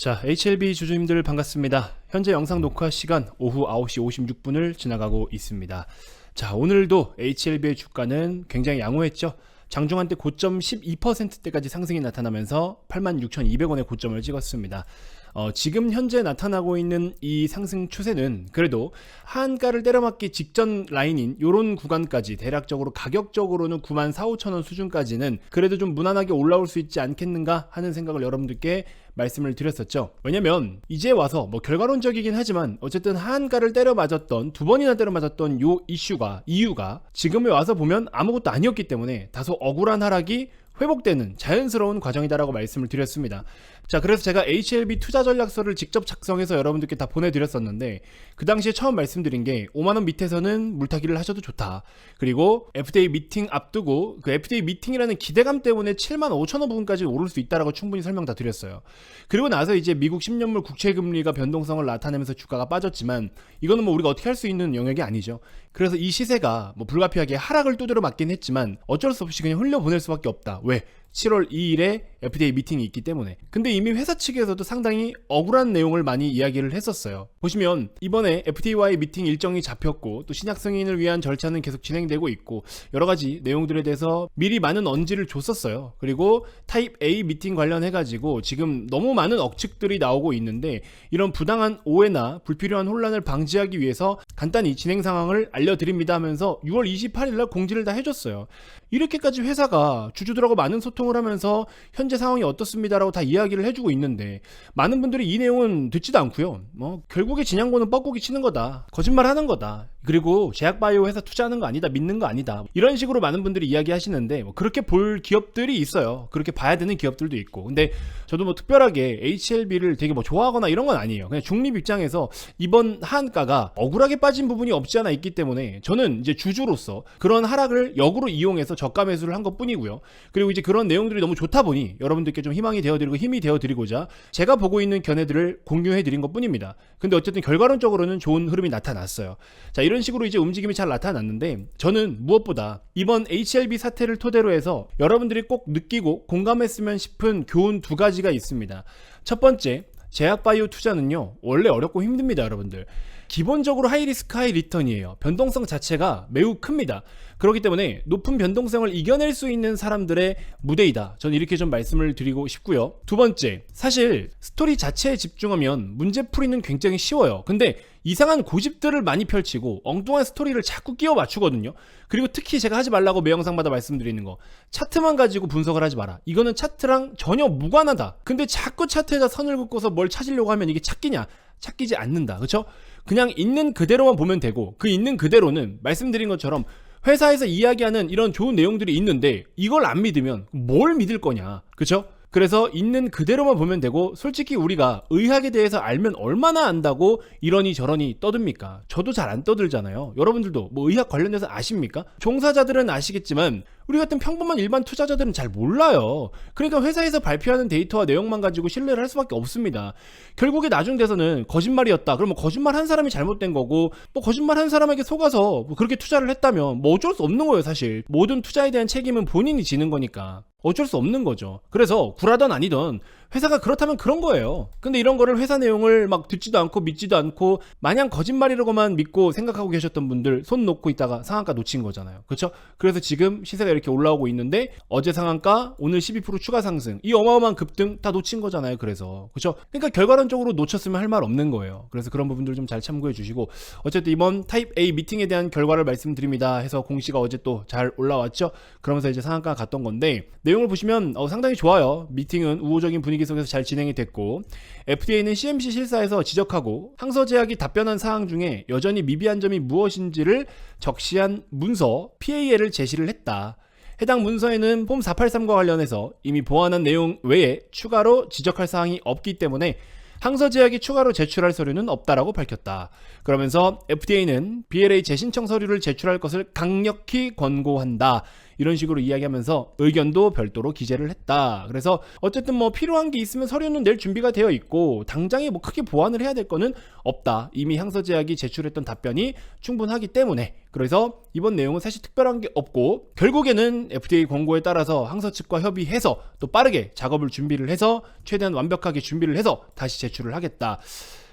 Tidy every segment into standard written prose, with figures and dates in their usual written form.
자, HLB 주주님들 반갑습니다. 현재 영상 녹화 시간 오후 9시 56분을 지나가고 있습니다. 자, 오늘도 HLB의 주가는 굉장히 양호했죠. 장중한 때 고점 12%대까지 상승이 나타나면서 86,200원의 고점을 찍었습니다. 지금 현재 나타나고 있는 이 상승 추세는 그래도 하한가를 때려맞기 직전 라인인 요런 구간까지 대략적으로 가격적으로는 94,500원 수준까지는 그래도 좀 무난하게 올라올 수 있지 않겠는가 하는 생각을 여러분들께 말씀을 드렸었죠. 왜냐면 이제 와서 결과론적이긴 하지만 어쨌든 하한가를 때려맞았던 두 번이나 때려맞았던 요 이유가 지금에 와서 보면 아무것도 아니었기 때문에 다소 억울한 하락이 회복되는 자연스러운 과정이다라고 말씀을 드렸습니다. 자, 그래서 제가 HLB 투자 전략서를 직접 작성해서 여러분들께 다 보내드렸었는데 그 당시에 처음 말씀드린 게 5만원 밑에서는 물타기를 하셔도 좋다. 그리고 FDA 미팅 앞두고 그 FDA 미팅이라는 기대감 때문에 75,000원 부분까지 오를 수 있다라고 충분히 설명 다 드렸어요. 그리고 나서 이제 미국 10년물 국채금리가 변동성을 나타내면서 주가가 빠졌지만 이거는 우리가 어떻게 할 수 있는 영역이 아니죠. 그래서 이 시세가 불가피하게 하락을 두드려 맞긴 했지만 어쩔 수 없이 그냥 흘려보낼 수밖에 없다. 왜? 7월 2일에 FDA 미팅이 있기 때문에. 근데 이미 회사 측에서도 상당히 억울한 내용을 많이 이야기를 했었어요. 보시면 이번에 FDA와의 미팅 일정이 잡혔고 또 신약 승인을 위한 절차는 계속 진행되고 있고 여러 가지 내용들에 대해서 미리 많은 언지를 줬었어요. 그리고 타입 A 미팅 관련해가지고 지금 너무 많은 억측들이 나오고 있는데 이런 부당한 오해나 불필요한 혼란을 방지하기 위해서 간단히 진행 상황을 알려드립니다 하면서 6월 28일날 공지를 다 해줬어요. 이렇게까지 회사가 주주들하고 많은 소통을 하면서 현재 상황이 어떻습니다라고 다 이야기를 해주고 있는데 많은 분들이 이 내용은 듣지도 않고요. 결국에 진양고는 뻐꾸기 치는 거다. 거짓말 하는 거다. 그리고 제약바이오 회사 투자하는 거 아니다. 믿는 거 아니다. 이런 식으로 많은 분들이 이야기하시는데 그렇게 볼 기업들이 있어요. 그렇게 봐야 되는 기업들도 있고. 근데 저도 특별하게 HLB를 되게 좋아하거나 이런 건 아니에요. 그냥 중립 입장에서 이번 하한가가 억울하게 빠진 부분이 없지 않아 있기 때문에 저는 이제 주주로서 그런 하락을 역으로 이용해서 저가 매수를 한 것뿐이고요. 그리고 이제 그런 내용들이 너무 좋다 보니 여러분들께 좀 희망이 되어드리고 힘이 되어드리고자 제가 보고 있는 견해들을 공유해드린 것뿐입니다. 근데 어쨌든 결과론적으로는 좋은 흐름이 나타났어요. 자, 이런 식으로 이제 움직임이 잘 나타났는데 저는 무엇보다 이번 HLB 사태를 토대로 해서 여러분들이 꼭 느끼고 공감했으면 싶은 교훈 두 가지가 있습니다. 첫 번째, 제약바이오 투자는요 원래 어렵고 힘듭니다. 여러분들 기본적으로 하이리스크 하이리턴이에요. 변동성 자체가 매우 큽니다. 그렇기 때문에 높은 변동성을 이겨낼 수 있는 사람들의 무대이다. 저는 이렇게 좀 말씀을 드리고 싶고요. 두 번째, 사실 스토리 자체에 집중하면 문제풀이는 굉장히 쉬워요. 근데 이상한 고집들을 많이 펼치고 엉뚱한 스토리를 자꾸 끼워 맞추거든요. 그리고 특히 제가 하지 말라고 매 영상마다 말씀드리는 거, 차트만 가지고 분석을 하지 마라. 이거는 차트랑 전혀 무관하다. 근데 자꾸 차트에다 선을 긋고서 뭘 찾으려고 하면 이게 찾기냐? 찾기지 않는다. 그렇죠? 그냥 있는 그대로만 보면 되고 그 있는 그대로는 말씀드린 것처럼 회사에서 이야기하는 이런 좋은 내용들이 있는데 이걸 안 믿으면 뭘 믿을 거냐. 그렇죠? 그래서 있는 그대로만 보면 되고 솔직히 우리가 의학에 대해서 알면 얼마나 안다고 이러니 저러니 떠듭니까? 저도 잘 안 떠들잖아요. 여러분들도 의학 관련해서 아십니까? 종사자들은 아시겠지만 우리 같은 평범한 일반 투자자들은 잘 몰라요. 그러니까 회사에서 발표하는 데이터와 내용만 가지고 신뢰를 할 수밖에 없습니다. 결국에 나중 돼서는 거짓말이었다. 그러면 거짓말 한 사람이 잘못된 거고 거짓말 한 사람에게 속아서 그렇게 투자를 했다면 어쩔 수 없는 거예요. 사실 모든 투자에 대한 책임은 본인이 지는 거니까 어쩔 수 없는 거죠. 그래서 구라던 아니던 회사가 그렇다면 그런 거예요. 근데 이런 거를 회사 내용을 듣지도 않고 믿지도 않고 마냥 거짓말이라고만 믿고 생각하고 계셨던 분들 손 놓고 있다가 상한가 놓친 거잖아요. 그렇죠? 그래서 지금 시세가 이렇게 올라오고 있는데 어제 상한가 오늘 12% 추가 상승 이 어마어마한 급등 다 놓친 거잖아요. 그래서 그렇죠? 그러니까 결과론적으로 놓쳤으면 할 말 없는 거예요. 그래서 그런 부분들 좀 잘 참고해 주시고 어쨌든 이번 타입 A 미팅에 대한 결과를 말씀드립니다 해서 공시가 어제 또 잘 올라왔죠. 그러면서 이제 상한가 갔던 건데 내용을 보시면 상당히 좋아요. 미팅은 우호적인 분위기 속에서 잘 진행이 됐고 FDA는 CMC 실사에서 지적하고 항서제약이 답변한 사항 중에 여전히 미비한 점이 무엇인지를 적시한 문서 PAL을 제시를 했다. 해당 문서에는 폼 483과 관련해서 이미 보완한 내용 외에 추가로 지적할 사항이 없기 때문에 항서제약이 추가로 제출할 서류는 없다라고 밝혔다. 그러면서 FDA는 BLA 재신청 서류를 제출할 것을 강력히 권고한다. 이런 식으로 이야기하면서 의견도 별도로 기재를 했다. 그래서 어쨌든 뭐 필요한 게 있으면 서류는 낼 준비가 되어 있고 당장에 뭐 크게 보완을 해야 될 거는 없다. 이미 항서제약이 제출했던 답변이 충분하기 때문에 그래서 이번 내용은 사실 특별한 게 없고 결국에는 FDA 권고에 따라서 항서 측과 협의해서 또 빠르게 작업을 준비를 해서 최대한 완벽하게 준비를 해서 다시 제출을 하겠다.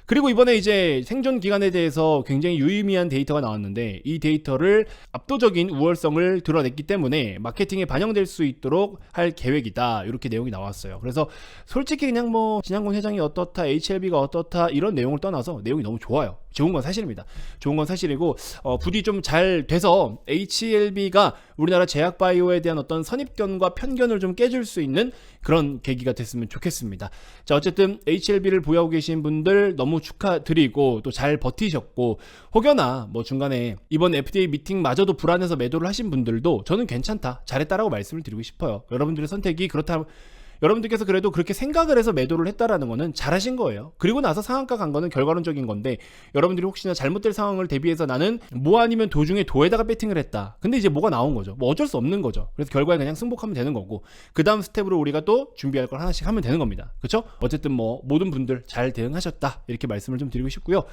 그리고 이번에 이제 생존 기간에 대해서 굉장히 유의미한 데이터가 나왔는데 이 데이터를 압도적인 우월성을 드러냈기 때문에 마케팅에 반영될 수 있도록 할 계획이다. 이렇게 내용이 나왔어요. 그래서 솔직히 그냥 뭐 진양곤 회장이 어떻다, HLB가 어떻다 이런 내용을 떠나서 내용이 너무 좋아요. 좋은 건 사실입니다. 좋은 건 사실이고 부디 좀 잘 돼서 HLB가 우리나라 제약바이오에 대한 어떤 선입견과 편견을 좀 깨줄 수 있는 그런 계기가 됐으면 좋겠습니다. 자, 어쨌든 HLB를 보유하고 계신 분들 너무 축하드리고 또 잘 버티셨고 혹여나 뭐 중간에 이번 FDA 미팅마저도 불안해서 매도를 하신 분들도 저는 괜찮다, 잘했다라고 말씀을 드리고 싶어요. 여러분들의 선택이 그렇다. 여러분들께서 그래도 그렇게 생각을 해서 매도를 했다라는 거는 잘하신 거예요. 그리고 나서 상한가 간 거는 결과론적인 건데 여러분들이 혹시나 잘못될 상황을 대비해서 나는 뭐 아니면 도중에 도에다가 배팅을 했다. 근데 이제 뭐가 나온 거죠. 뭐 어쩔 수 없는 거죠. 그래서 결과에 그냥 승복하면 되는 거고 그 다음 스텝으로 우리가 또 준비할 걸 하나씩 하면 되는 겁니다. 그렇죠? 어쨌든 뭐 모든 분들 잘 대응하셨다. 이렇게 말씀을 좀 드리고 싶고요.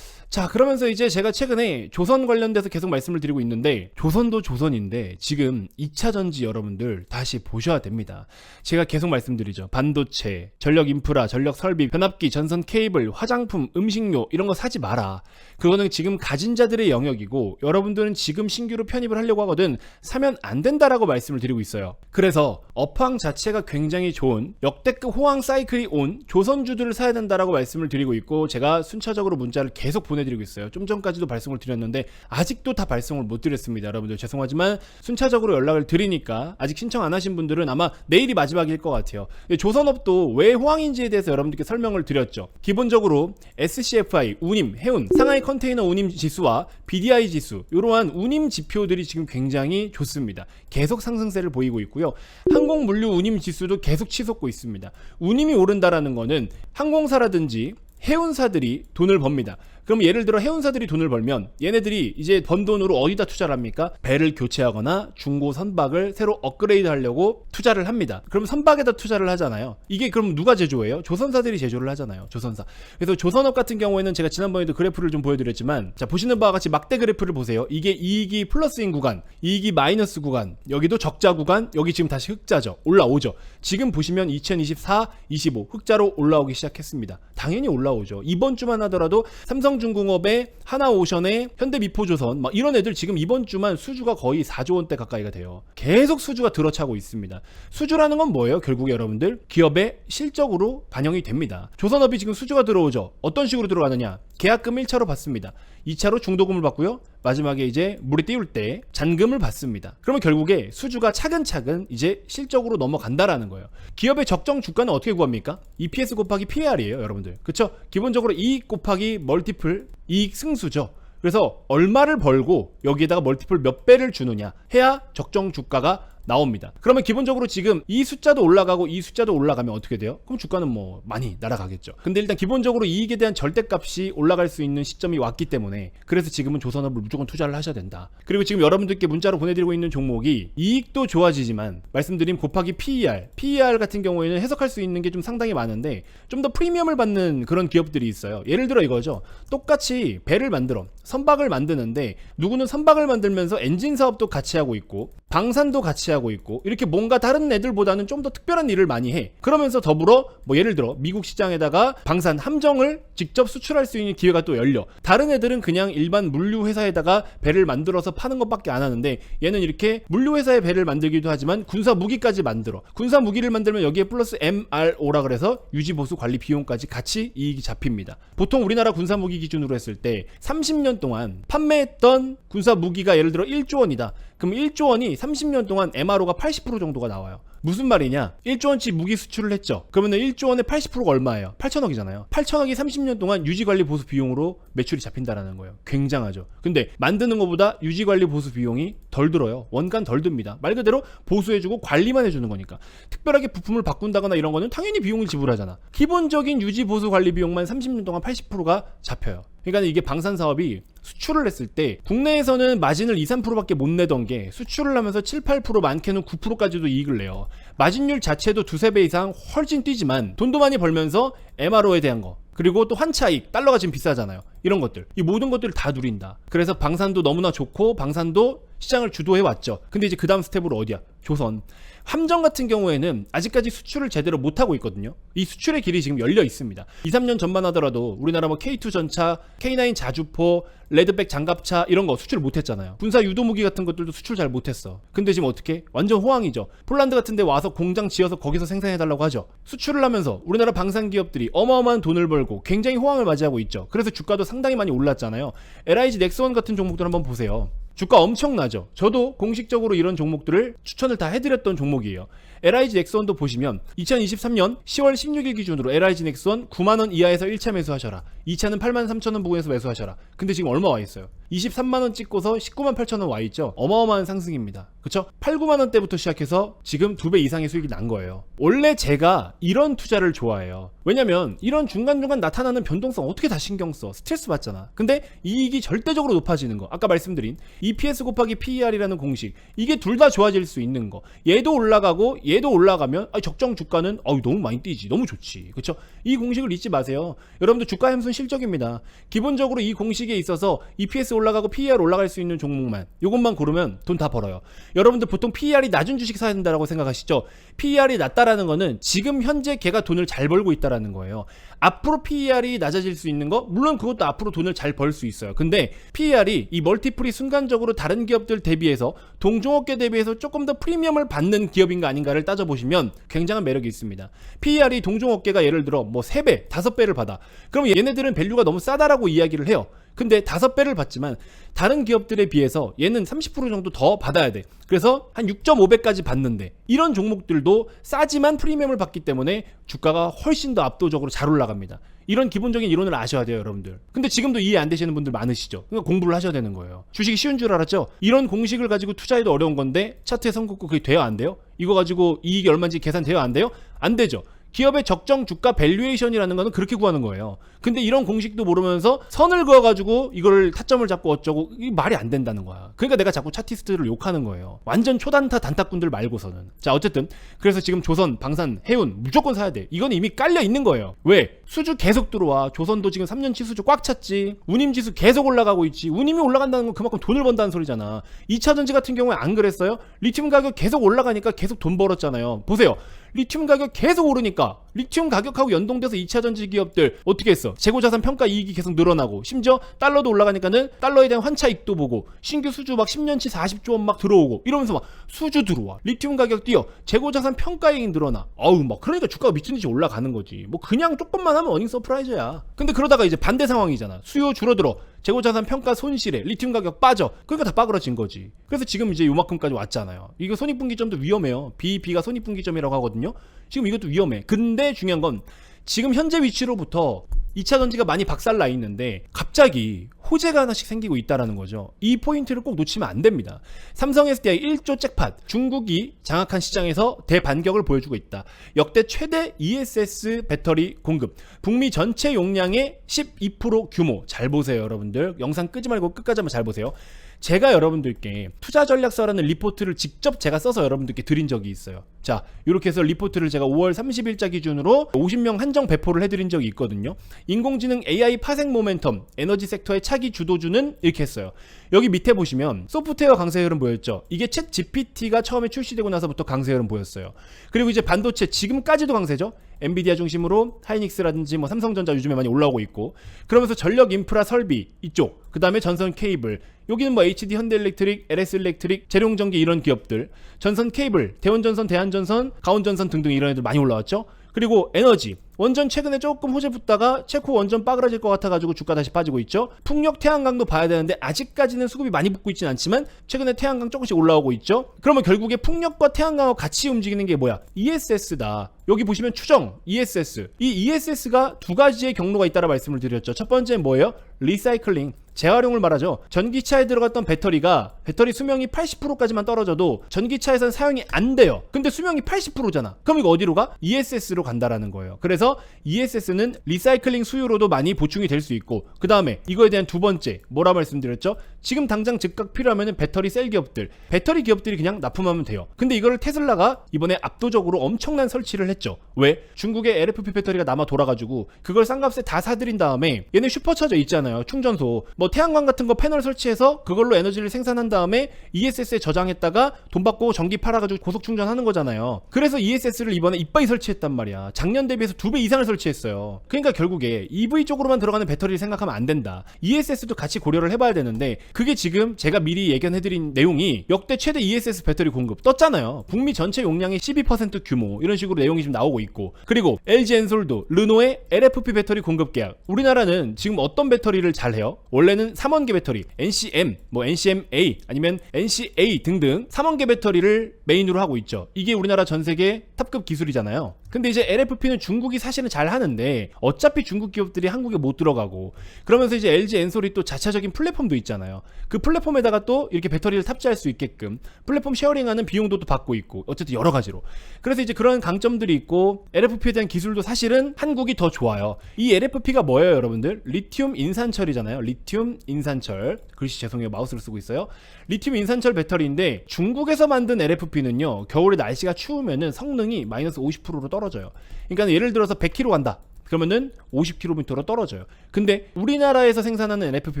자, 그러면서 이제 제가 최근에 조선 관련돼서 계속 말씀을 드리고 있는데 조선도 조선인데 지금 2차 전지 여러분들 다시 보셔야 됩니다. 제가 계속 말씀드리죠. 반도체, 전력 인프라, 전력 설비, 변압기, 전선 케이블, 화장품, 음식료 이런 거 사지 마라. 그거는 지금 가진 자들의 영역이고 여러분들은 지금 신규로 편입을 하려고 하거든 사면 안 된다라고 말씀을 드리고 있어요. 그래서 업황 자체가 굉장히 좋은 역대급 호황 사이클이 온 조선주들을 사야 된다라고 말씀을 드리고 있고 제가 순차적으로 문자를 계속 보내드리고 있어요. 좀 전까지도 발송을 드렸는데 아직도 다 발송을 못 드렸습니다. 여러분들 죄송하지만 순차적으로 연락을 드리니까 아직 신청 안 하신 분들은 아마 내일이 마지막일 것 같아요. 조선업도 왜 호황인지에 대해서 여러분들께 설명을 드렸죠. 기본적으로 SCFI, 운임, 해운, 상하이 컨테이너 운임 지수와 BDI 지수 이러한 운임 지표들이 지금 굉장히 좋습니다. 계속 상승세를 보이고 있고요. 항공물류 운임 지수도 계속 치솟고 있습니다. 운임이 오른다라는 거는 항공사라든지 해운사들이 돈을 법니다. 그럼 예를 들어 해운사들이 돈을 벌면 얘네들이 이제 번 돈으로 어디다 투자를 합니까? 배를 교체하거나 중고 선박을 새로 업그레이드 하려고 투자를 합니다. 그럼 선박에다 투자를 하잖아요. 이게 그럼 누가 제조해요? 조선사들이 제조를 하잖아요. 조선사. 그래서 조선업 같은 경우에는 제가 지난번에도 그래프를 좀 보여드렸지만 자, 보시는 바와 같이 막대 그래프를 보세요. 이게 이익이 플러스인 구간, 이익이 마이너스 구간, 여기도 적자 구간, 여기 지금 다시 흑자죠. 올라오죠. 지금 보시면 2024, 25 흑자로 올라오기 시작했습니다. 당연히 올라오죠. 이번 주만 하더라도 삼성중공업의 하나오션의 현대미포조선 막 이런 애들 지금 이번 주만 수주가 거의 4조 원대 가까이가 돼요. 계속 수주가 들어차고 있습니다. 수주라는 건 뭐예요? 결국에 여러분들 기업의 실적으로 반영이 됩니다. 조선업이 지금 수주가 들어오죠. 어떤 식으로 들어가느냐? 계약금 1차로 받습니다. 2차로 중도금을 받고요. 마지막에 이제 물에 띄울 때 잔금을 받습니다. 그러면 결국에 수주가 차근차근 이제 실적으로 넘어간다라는 거예요. 기업의 적정 주가는 어떻게 구합니까? EPS 곱하기 PER이에요, 여러분들. 그쵸? 기본적으로 이익 곱하기 멀티플, 이익 승수죠. 그래서 얼마를 벌고 여기에다가 멀티플 몇 배를 주느냐 해야 적정 주가가 나옵니다. 그러면 기본적으로 지금 이 숫자도 올라가고 이 숫자도 올라가면 어떻게 돼요? 그럼 주가는 뭐 많이 날아가겠죠. 근데 일단 기본적으로 이익에 대한 절대값이 올라갈 수 있는 시점이 왔기 때문에 그래서 지금은 조선업을 무조건 투자를 하셔야 된다. 그리고 지금 여러분들께 문자로 보내드리고 있는 종목이 이익도 좋아지지만 말씀드린 곱하기 PER 같은 경우에는 해석할 수 있는 게 좀 상당히 많은데 좀 더 프리미엄을 받는 그런 기업들이 있어요. 예를 들어 이거죠. 똑같이 배를 만들어 선박을 만드는데 누구는 선박을 만들면서 엔진 사업도 같이 하고 있고 방산도 같이 하고 있고 이렇게 뭔가 다른 애들보다는 좀 더 특별한 일을 많이 해. 그러면서 더불어 뭐 예를 들어 미국 시장에다가 방산 함정을 직접 수출할 수 있는 기회가 또 열려. 다른 애들은 그냥 일반 물류 회사에다가 배를 만들어서 파는 것밖에 안 하는데 얘는 이렇게 물류 회사의 배를 만들기도 하지만 군사 무기까지 만들어. 군사 무기를 만들면 여기에 플러스 MRO라 그래서 유지 보수 관리 비용까지 같이 이익이 잡힙니다. 보통 우리나라 군사 무기 기준으로 했을 때 30년 동안 판매했던 군사 무기가 예를 들어 1조 원이다. 그럼 1조 원이 30년 동안 MRO가 80% 정도가 나와요. 무슨 말이냐? 1조 원치 무기 수출을 했죠. 그러면 1조 원의 80%가 얼마예요? 8천억이잖아요. 8천억이 30년 동안 유지관리 보수 비용으로 매출이 잡힌다라는 거예요. 굉장하죠. 근데 만드는 것보다 유지관리 보수 비용이 덜 들어요. 원간 덜 듭니다. 말 그대로 보수해주고 관리만 해주는 거니까. 특별하게 부품을 바꾼다거나 이런 거는 당연히 비용을 지불하잖아. 기본적인 유지 보수 관리 비용만 30년 동안 80%가 잡혀요. 그러니까 이게 방산 사업이 수출을 했을 때 국내에서는 마진을 2, 3%밖에 못 내던 게 수출을 하면서 7, 8% 많게는 9%까지도 이익을 내요. 마진율 자체도 두세 배 이상 훨씬 뛰지만 돈도 많이 벌면서 MRO에 대한 거 그리고 또 환차익, 달러가 지금 비싸잖아요. 이런 것들, 이 모든 것들을 다 누린다. 그래서 방산도 너무나 좋고 방산도 시장을 주도해 왔죠. 근데 이제 그 다음 스텝으로 어디야? 조선. 함정 같은 경우에는 아직까지 수출을 제대로 못하고 있거든요. 이 수출의 길이 지금 열려 있습니다. 2, 3년 전만 하더라도 우리나라 뭐 K2 전차, K9 자주포, 레드백 장갑차 이런 거 수출 못했잖아요. 군사 유도무기 같은 것들도 수출 잘 못했어. 근데 지금 어떻게? 완전 호황이죠. 폴란드 같은 데 와서 공장 지어서 거기서 생산해달라고 하죠. 수출을 하면서 우리나라 방산 기업들이 어마어마한 돈을 벌고 굉장히 호황을 맞이하고 있죠. 그래서 주가도 상당히 많이 올랐잖아요. LIG 넥스원 같은 종목들 한번 보세요. 주가 엄청나죠. 저도 공식적으로 이런 종목들을 추천을 다 해드렸던 종목이에요. LIG 넥스원도 보시면 2023년 10월 16일 기준으로 LIG 넥스원 9만원 이하에서 1차 매수하셔라. 2차는 8만 3천원 부근에서 매수하셔라. 근데 지금 얼마 와 있어요? 23만원 찍고서 19만 8천원 와 있죠. 어마어마한 상승입니다. 그쵸? 8, 9만원 때부터 시작해서 지금 2배 이상의 수익이 난 거예요. 원래 제가 이런 투자를 좋아해요. 왜냐면 이런 중간중간 나타나는 변동성 어떻게 다 신경 써? 스트레스 받잖아. 근데 이익이 절대적으로 높아지는 거. 아까 말씀드린 EPS 곱하기 PER이라는 공식. 이게 둘 다 좋아질 수 있는 거. 얘도 올라가고 얘도 올라가면 적정 주가는 너무 많이 뛰지. 너무 좋지. 그쵸? 이 공식을 잊지 마세요. 여러분들 주가 함수는 실적입니다. 기본적으로 이 공식에 있어서 EPS 올라가고 PER 올라갈 수 있는 종목만 요것만 고르면 돈 다 벌어요. 여러분들 보통 PER이 낮은 주식 사야 된다고 생각하시죠? PER이 낮다라는 거는 지금 현재 걔가 돈을 잘 벌고 있다라는 거예요. 앞으로 PER이 낮아질 수 있는 거 물론 그것도 앞으로 돈을 잘 벌 수 있어요. 근데 PER이 이 멀티플이 순간적으로 다른 기업들 대비해서 동종업계 대비해서 조금 더 프리미엄을 받는 기업인가 아닌가를 따져보시면 굉장한 매력이 있습니다. PER이 동종업계가 예를 들어 뭐 3배, 5배를 받아. 그럼 얘네들은 밸류가 너무 싸다라고 이야기를 해요. 근데 5배를 받지만 다른 기업들에 비해서 얘는 30% 정도 더 받아야 돼. 그래서 한 6.5배까지 받는데 이런 종목들도 싸지만 프리미엄을 받기 때문에 주가가 훨씬 더 압도적으로 잘 올라갑니다. 이런 기본적인 이론을 아셔야 돼요, 여러분들. 근데 지금도 이해 안 되시는 분들 많으시죠? 그러니까 공부를 하셔야 되는 거예요. 주식이 쉬운 줄 알았죠? 이런 공식을 가지고 투자해도 어려운 건데 차트에 선 긋고 그게 돼요, 안 돼요? 이거 가지고 이익이 얼마인지 계산돼요, 안 돼요? 안 되죠. 기업의 적정 주가 밸류에이션이라는 거는 그렇게 구하는 거예요. 근데 이런 공식도 모르면서 선을 그어가지고 이걸 타점을 잡고 어쩌고 이게 말이 안 된다는 거야. 그러니까 내가 자꾸 차티스트를 욕하는 거예요. 완전 초단타 단타꾼들 말고서는. 자, 어쨌든 그래서 지금 조선, 방산, 해운 무조건 사야 돼. 이건 이미 깔려 있는 거예요. 왜? 수주 계속 들어와. 조선도 지금 3년치 수주 꽉 찼지. 운임지수 계속 올라가고 있지. 운임이 올라간다는 건 그만큼 돈을 번다는 소리잖아. 2차전지 같은 경우에 안 그랬어요? 리튬 가격 계속 올라가니까 계속 돈 벌었잖아요. 보세요. 리튬 가격 계속 오르니까 리튬 가격하고 연동돼서 2차전지 기업들 어떻게 했어? 재고자산 평가 이익이 계속 늘어나고 심지어 달러도 올라가니까는 달러에 대한 환차익도 보고 신규 수주 막 10년치 40조 원 막 들어오고 이러면서 막 수주 들어와. 리튬 가격 뛰어. 재고자산 평가이익이 늘어나. 막 그러니까 주가가 미친 듯이 올라가는 거지. 뭐 그냥 조금만 하면 어닝 서프라이즈야. 근데 그러다가 이제 반대 상황이잖아. 수요 줄어들어. 재고자산 평가 손실에 리튬 가격 빠져. 그러니까 다 빠그러진 거지. 그래서 지금 이제 요만큼까지 왔잖아요. 이거 손익분기점도 위험해요. BEP가 손익분기점이라고 하거든요. 지금 이것도 위험해. 근데 중요한 건 지금 현재 위치로부터 2차전지가 많이 박살나 있는데 갑자기 호재가 하나씩 생기고 있다는 거죠. 이 포인트를 꼭 놓치면 안 됩니다. 삼성 SDI 1조 잭팟, 중국이 장악한 시장에서 대반격을 보여주고 있다. 역대 최대 ESS 배터리 공급, 북미 전체 용량의 12% 규모. 잘 보세요, 여러분들. 영상 끄지 말고 끝까지 한번 잘 보세요. 제가 여러분들께 투자 전략서라는 리포트를 직접 제가 써서 여러분들께 드린 적이 있어요. 자, 이렇게 해서 리포트를 제가 5월 30일자 기준으로 50명 한정 배포를 해드린 적이 있거든요. 인공지능 AI 파생 모멘텀, 에너지 섹터의 차기 주도주는 이렇게 했어요. 여기 밑에 보시면 소프트웨어 강세 흐름 보였죠. 이게 챗 GPT가 처음에 출시되고 나서부터 강세 흐름 보였어요. 그리고 이제 반도체 지금까지도 강세죠. 엔비디아 중심으로 하이닉스라든지 뭐 삼성전자 요즘에 많이 올라오고 있고, 그러면서 전력 인프라 설비 이쪽, 그 다음에 전선 케이블, 여기는 뭐 HD 현대일렉트릭, LS일렉트릭, 재룡전기 이런 기업들, 전선 케이블, 대원전선, 대한전선, 가온전선 등등 이런 애들 많이 올라왔죠. 그리고 에너지 원전 최근에 조금 호재 붙다가 체코 원전 빠그라질 것 같아가지고 주가 다시 빠지고 있죠. 풍력 태양광도 봐야 되는데 아직까지는 수급이 많이 붙고 있진 않지만 최근에 태양광 조금씩 올라오고 있죠. 그러면 결국에 풍력과 태양광과 같이 움직이는 게 뭐야? ESS다. 여기 보시면 추정 ESS. 이 ESS가 두 가지의 경로가 있다라 말씀을 드렸죠. 첫 번째는 뭐예요? 리사이클링. 재활용을 말하죠. 전기차에 들어갔던 배터리가 배터리 수명이 80%까지만 떨어져도 전기차에선 사용이 안 돼요. 근데 수명이 80%잖아. 그럼 이거 어디로 가? ESS로 간다라는 거예요. 그래서 ESS는 리사이클링 수요로도 많이 보충이 될 수 있고, 그 다음에 이거에 대한 두 번째 뭐라 말씀드렸죠? 지금 당장 즉각 필요하면 배터리 셀 기업들, 배터리 기업들이 그냥 납품하면 돼요. 근데 이거를 테슬라가 이번에 압도적으로 엄청난 설치를 했죠. 왜? 중국에 LFP 배터리가 남아 돌아가지고 그걸 싼 값에 다 사들인 다음에 얘네 슈퍼차저 있잖아요. 충전소. 뭐 태양광 같은 거 패널 설치해서 그걸로 에너지를 생산한 다음에 ESS에 저장했다가 돈 받고 전기 팔아가지고 고속 충전하는 거잖아요. 그래서 ESS를 이번에 이빠이 설치했단 말이야. 작년 대비해서 2배 이상을 설치했어요. 그러니까 결국에 EV 쪽으로만 들어가는 배터리를 생각하면 안 된다. ESS도 같이 고려를 해봐야 되는데, 그게 지금 제가 미리 예견해드린 내용이 역대 최대 ESS 배터리 공급 떴잖아요. 북미 전체 용량의 12% 규모, 이런 식으로 내용이 지금 나오고 있고, 그리고 LG 엔솔도 르노의 LFP 배터리 공급 계약. 우리나라는 지금 어떤 배터리를 잘해요? 원래는 3원계 배터리, NCM, 뭐 NCMA 아니면 NCA 등등 3원계 배터리를 메인으로 하고 있죠. 이게 우리나라 전세계 탑급 기술이잖아요. 근데 이제 LFP는 중국이 사실은 잘 하는데 어차피 중국 기업들이 한국에 못 들어가고, 그러면서 이제 LG 엔솔이 또 자차적인 플랫폼도 있잖아요. 그 플랫폼에다가 또 이렇게 배터리를 탑재할 수 있게끔 플랫폼 쉐어링하는 비용도 또 받고 있고, 어쨌든 여러 가지로. 그래서 이제 그런 강점들이 있고, LFP에 대한 기술도 사실은 한국이 더 좋아요. 이 LFP가 뭐예요, 여러분들? 리튬 인산철이잖아요. 리튬 인산철. 글씨 죄송해요, 마우스를 쓰고 있어요. 리튬 인산철 배터리인데 중국에서 만든 LFP는요, 겨울에 날씨가 추우면은 성능이 마이너스 50%로 떨어져요. 그러니까 예를 들어서 100km 간다. 그러면은 50km로 떨어져요. 근데 우리나라에서 생산하는 LFP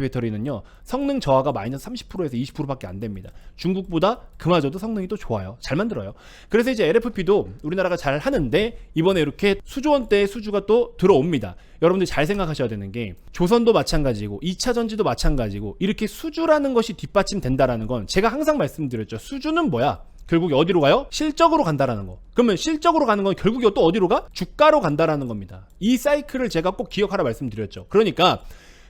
배터리는요, 성능 저하가 마이너스 30%에서 20%밖에 안 됩니다. 중국보다 그마저도 성능이 또 좋아요. 잘 만들어요. 그래서 이제 LFP도 우리나라가 잘 하는데 이번에 이렇게 수조 원대의 수주가 또 들어옵니다. 여러분들 잘 생각하셔야 되는 게, 조선도 마찬가지고 2차 전지도 마찬가지고 이렇게 수주라는 것이 뒷받침된다라는 건 제가 항상 말씀드렸죠. 수주는 뭐야? 결국에 어디로 가요? 실적으로 간다라는 거. 그러면 실적으로 가는 건 결국에 또 어디로 가? 주가로 간다라는 겁니다. 이 사이클을 제가 꼭 기억하라 말씀드렸죠. 그러니까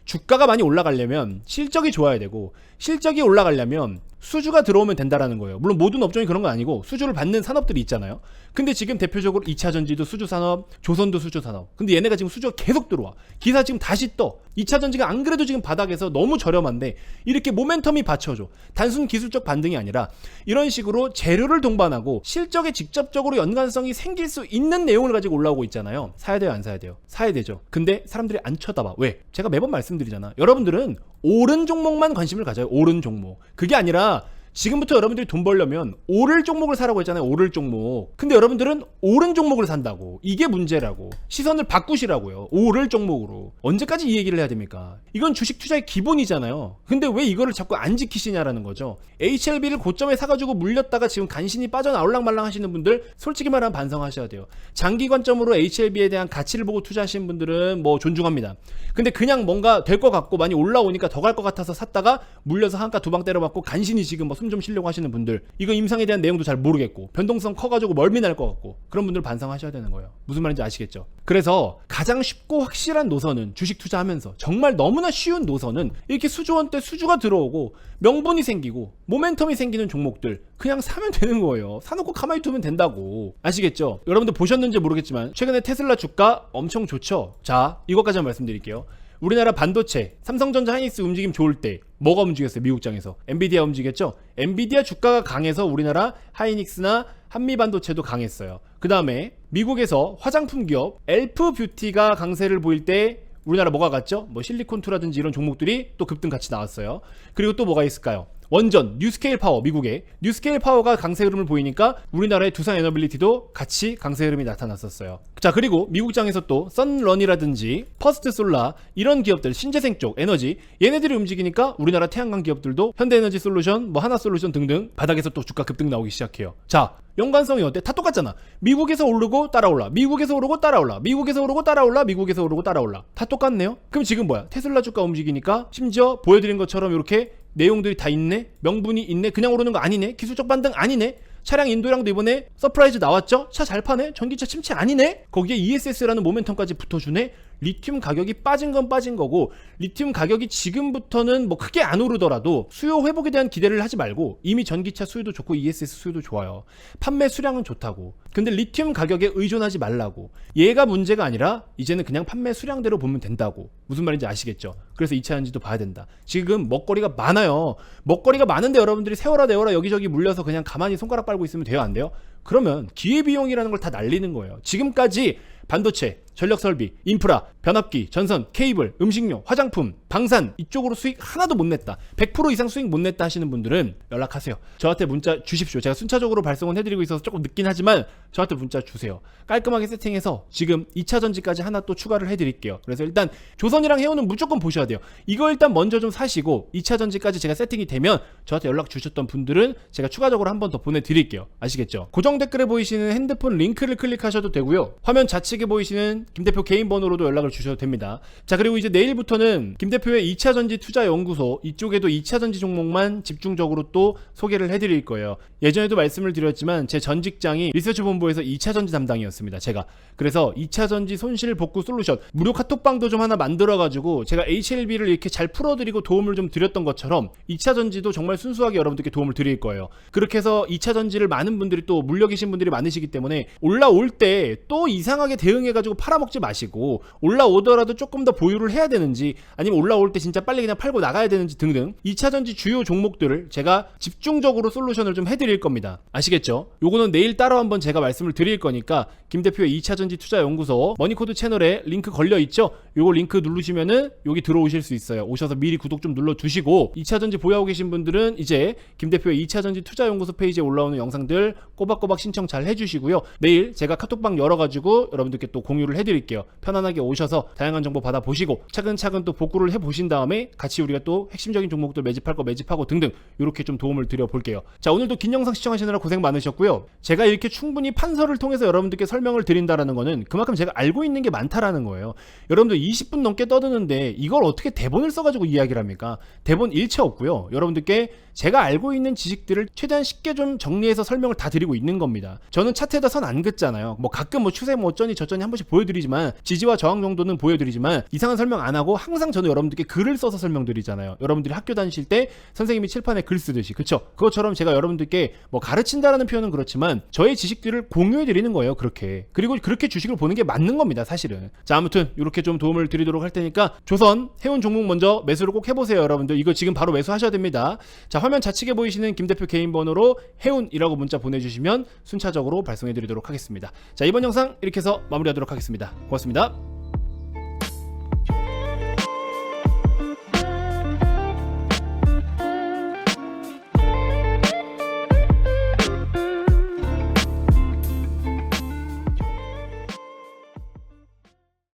주가가 많이 올라가려면 실적이 좋아야 되고, 실적이 올라가려면 수주가 들어오면 된다라는 거예요. 물론 모든 업종이 그런 건 아니고 수주를 받는 산업들이 있잖아요. 근데 지금 대표적으로 2차 전지도 수주 산업, 조선도 수주 산업. 근데 얘네가 지금 수주가 계속 들어와. 기사 지금 다시 떠. 2차 전지가 안 그래도 지금 바닥에서 너무 저렴한데 이렇게 모멘텀이 받쳐줘. 단순 기술적 반등이 아니라 이런 식으로 재료를 동반하고 실적에 직접적으로 연관성이 생길 수 있는 내용을 가지고 올라오고 있잖아요. 사야 돼요, 안 사야 돼요? 사야 되죠. 근데 사람들이 안 쳐다봐. 왜? 제가 매번 말씀드리잖아. 여러분들은 오른 종목만 관심을 가져요. 오른 종목. 그게 아니라 지금부터 여러분들이 돈 벌려면 오를 종목을 사라고 했잖아요. 오를 종목. 근데 여러분들은 오른 종목을 산다고. 이게 문제라고. 시선을 바꾸시라고요. 오를 종목으로. 언제까지 이 얘기를 해야 됩니까? 이건 주식 투자의 기본이잖아요. 근데 왜 이거를 자꾸 안 지키시냐라는 거죠. HLB를 고점에 사가지고 물렸다가 지금 간신히 빠져나올랑 말랑 하시는 분들, 솔직히 말하면 반성하셔야 돼요. 장기 관점으로 HLB에 대한 가치를 보고 투자하시는 분들은 뭐 존중합니다. 근데 그냥 뭔가 될 것 같고 많이 올라오니까 더 갈 것 같아서 샀다가 물려서 한가 두 방 때려맞고 간신히 지금 뭐 숨 좀 쉬려고 하시는 분들, 이거 임상에 대한 내용도 잘 모르겠고 변동성 커가지고 멀미 날 것 같고, 그런 분들 반성하셔야 되는 거예요. 무슨 말인지 아시겠죠? 그래서 가장 쉽고 확실한 노선은, 주식 투자하면서 정말 너무나 쉬운 노선은 이렇게 수조 원대 수주가 들어오고 명분이 생기고 모멘텀이 생기는 종목들 그냥 사면 되는 거예요. 사놓고 가만히 두면 된다고. 아시겠죠? 여러분들 보셨는지 모르겠지만 최근에 테슬라 주가 엄청 좋죠? 자, 이것까지만 말씀드릴게요. 우리나라 반도체, 삼성전자, 하이닉스 움직임 좋을 때 뭐가 움직였어요? 미국장에서 엔비디아 움직였죠? 엔비디아 주가가 강해서 우리나라 하이닉스나 한미반도체도 강했어요. 그 다음에 미국에서 화장품 기업 엘프뷰티가 강세를 보일 때 우리나라 뭐가 갔죠? 뭐 실리콘투라든지 이런 종목들이 또 급등 같이 나왔어요. 그리고 또 뭐가 있을까요? 원전, 뉴스케일 파워, 미국의 뉴스케일 파워가 강세 흐름을 보이니까 우리나라의 두산 에너빌리티도 같이 강세 흐름이 나타났었어요. 자, 그리고 미국장에서 또 썬런이라든지 퍼스트 솔라 이런 기업들, 신재생 쪽 에너지, 얘네들이 움직이니까 우리나라 태양광 기업들도 현대에너지 솔루션, 뭐 하나솔루션 등등 바닥에서 또 주가 급등 나오기 시작해요. 자, 연관성이 어때? 다 똑같잖아. 미국에서 오르고 따라올라, 미국에서 오르고 따라올라, 미국에서 오르고 따라올라, 미국에서 오르고 따라올라. 다 똑같네요. 그럼 지금 뭐야? 테슬라 주가 움직이니까 심지어 보여드린 것처럼 이렇게 내용들이 다 있네? 명분이 있네? 그냥 오르는 거 아니네? 기술적 반등 아니네? 차량 인도량도 이번에 서프라이즈 나왔죠? 차 잘 파네? 전기차 침체 아니네? 거기에 ESS라는 모멘텀까지 붙어주네? 리튬 가격이 빠진 건 빠진 거고, 리튬 가격이 지금부터는 뭐 크게 안 오르더라도 수요 회복에 대한 기대를 하지 말고, 이미 전기차 수요도 좋고 ESS 수요도 좋아요. 판매 수량은 좋다고. 근데 리튬 가격에 의존하지 말라고. 얘가 문제가 아니라 이제는 그냥 판매 수량대로 보면 된다고. 무슨 말인지 아시겠죠? 그래서 2차 전지도 봐야 된다. 지금 먹거리가 많아요. 먹거리가 많은데 여러분들이 세워라 내워라 여기저기 물려서 그냥 가만히 손가락 빨고 있으면 돼요, 안 돼요? 그러면 기회비용이라는 걸 다 날리는 거예요. 지금까지 반도체, 전력설비, 인프라, 변압기, 전선, 케이블, 음식료, 화장품, 방산 이쪽으로 수익 하나도 못 냈다. 100% 이상 수익 못 냈다 하시는 분들은 연락하세요. 저한테 문자 주십시오. 제가 순차적으로 발송은 해드리고 있어서 조금 늦긴 하지만 저한테 문자 주세요. 깔끔하게 세팅해서 지금 2차 전지까지 하나 또 추가를 해드릴게요. 그래서 일단 조선이랑 해운은 무조건 보셔야 돼요. 이거 일단 먼저 좀 사시고 2차 전지까지 제가 세팅이 되면 저한테 연락 주셨던 분들은 제가 추가적으로 한 번 더 보내드릴게요. 아시겠죠? 고정 댓글에 보이시는 핸드폰 링크를 클릭하셔도 되고요. 화면 좌측에 보이시는 김 대표 개인 번호로도 연락을 주셔도 됩니다. 자, 그리고 이제 내일부터는 김 대표의 2차 전지 투자 연구소 이쪽에도 2차 전지 종목만 집중적으로 또 소개를 해드릴 거예요. 예전에도 말씀을 드렸지만 제 전 직장이 리서치 본부에서 2차 전지 담당이었습니다. 제가. 그래서 2차 전지 손실 복구 솔루션 무료 카톡방도 좀 하나 만들어가지고 제가 HLB를 이렇게 잘 풀어드리고 도움을 좀 드렸던 것처럼 2차 전지도 정말 순수하게 여러분들께 도움을 드릴 거예요. 그렇게 해서 2차 전지를 많은 분들이 또 물려 계신 분들이 많으시기 때문에 올라올 때 또 이상하게 대응해가지고 팔아먹지 마시고, 올라오더라도 조금 더 보유를 해야 되는지 아니면 올라올 때 진짜 빨리 그냥 팔고 나가야 되는지 등등 2차 전지 주요 종목들을 제가 집중적으로 솔루션을 좀 해드릴 겁니다. 아시겠죠? 요거는 내일 따로 한번 제가 말씀을 드릴 거니까 김 대표의 2차 전지 투자 연구소 머니코드 채널에 링크 걸려 있죠? 요거 링크 누르시면은 여기 들어오실 수 있어요. 오셔서 미리 구독 좀 눌러 두시고, 2차 전지 보유하고 계신 분들은 이제 김 대표의 2차 전지 투자 연구소 페이지에 올라오는 영상들 꼬박꼬박 신청 잘 해주시고요. 내일 제가 카톡방 열어가지고 여러분들께 또 공유를 해드릴게요. 편안하게 오셔서 다양한 정보 받아보시고 차근차근 또 복구를 해보신 다음에 같이 우리가 또 핵심적인 종목들 매집할 거 매집하고 등등 이렇게 좀 도움을 드려볼게요. 자, 오늘도 긴 영상 시청하시느라 고생 많으셨고요. 제가 이렇게 충분히 판서를 통해서 여러분들께 설명을 드린다라는 거는 그만큼 제가 알고 있는 게 많다라는 거예요. 여러분들 20분 넘게 떠드는데 이걸 어떻게 대본을 써가지고 이야기를 합니까? 대본 일체 없고요. 여러분들께 제가 알고 있는 지식들을 최대한 쉽게 좀 정리해서 설명을 다 드리고 있는 겁니다. 저는 차트에다 선 안 긋잖아요. 뭐 가끔 뭐 추세 뭐 어쩌니 저쩌니 한 번씩 보여드리지만, 지지와 저항 정도는 보여드리지만 이상한 설명 안 하고 항상 저는 여러분들께 글을 써서 설명드리잖아요. 여러분들이 학교 다니실 때 선생님이 칠판에 글 쓰듯이, 그쵸? 그것처럼 제가 여러분들께 뭐 가르친다라는 표현은 그렇지만 저의 지식들을 공유해드리는 거예요. 그렇게. 그리고 그렇게 주식을 보는 게 맞는 겁니다, 사실은. 자, 아무튼 이렇게 좀 도움을 드리도록 할 테니까 조선, 해운 종목 먼저 매수를 꼭 해보세요, 여러분들. 이거 지금 바로 매수하셔야 됩니다. 자, 화면 좌측에 보이시는 김 대표 개인 번호로 해운이라고 문자 보내주시면 순차적으로 발송해드리도록 하겠습니다. 자, 이번 영상 이렇게 해서 마무리하도록 하겠습니다. 고맙습니다.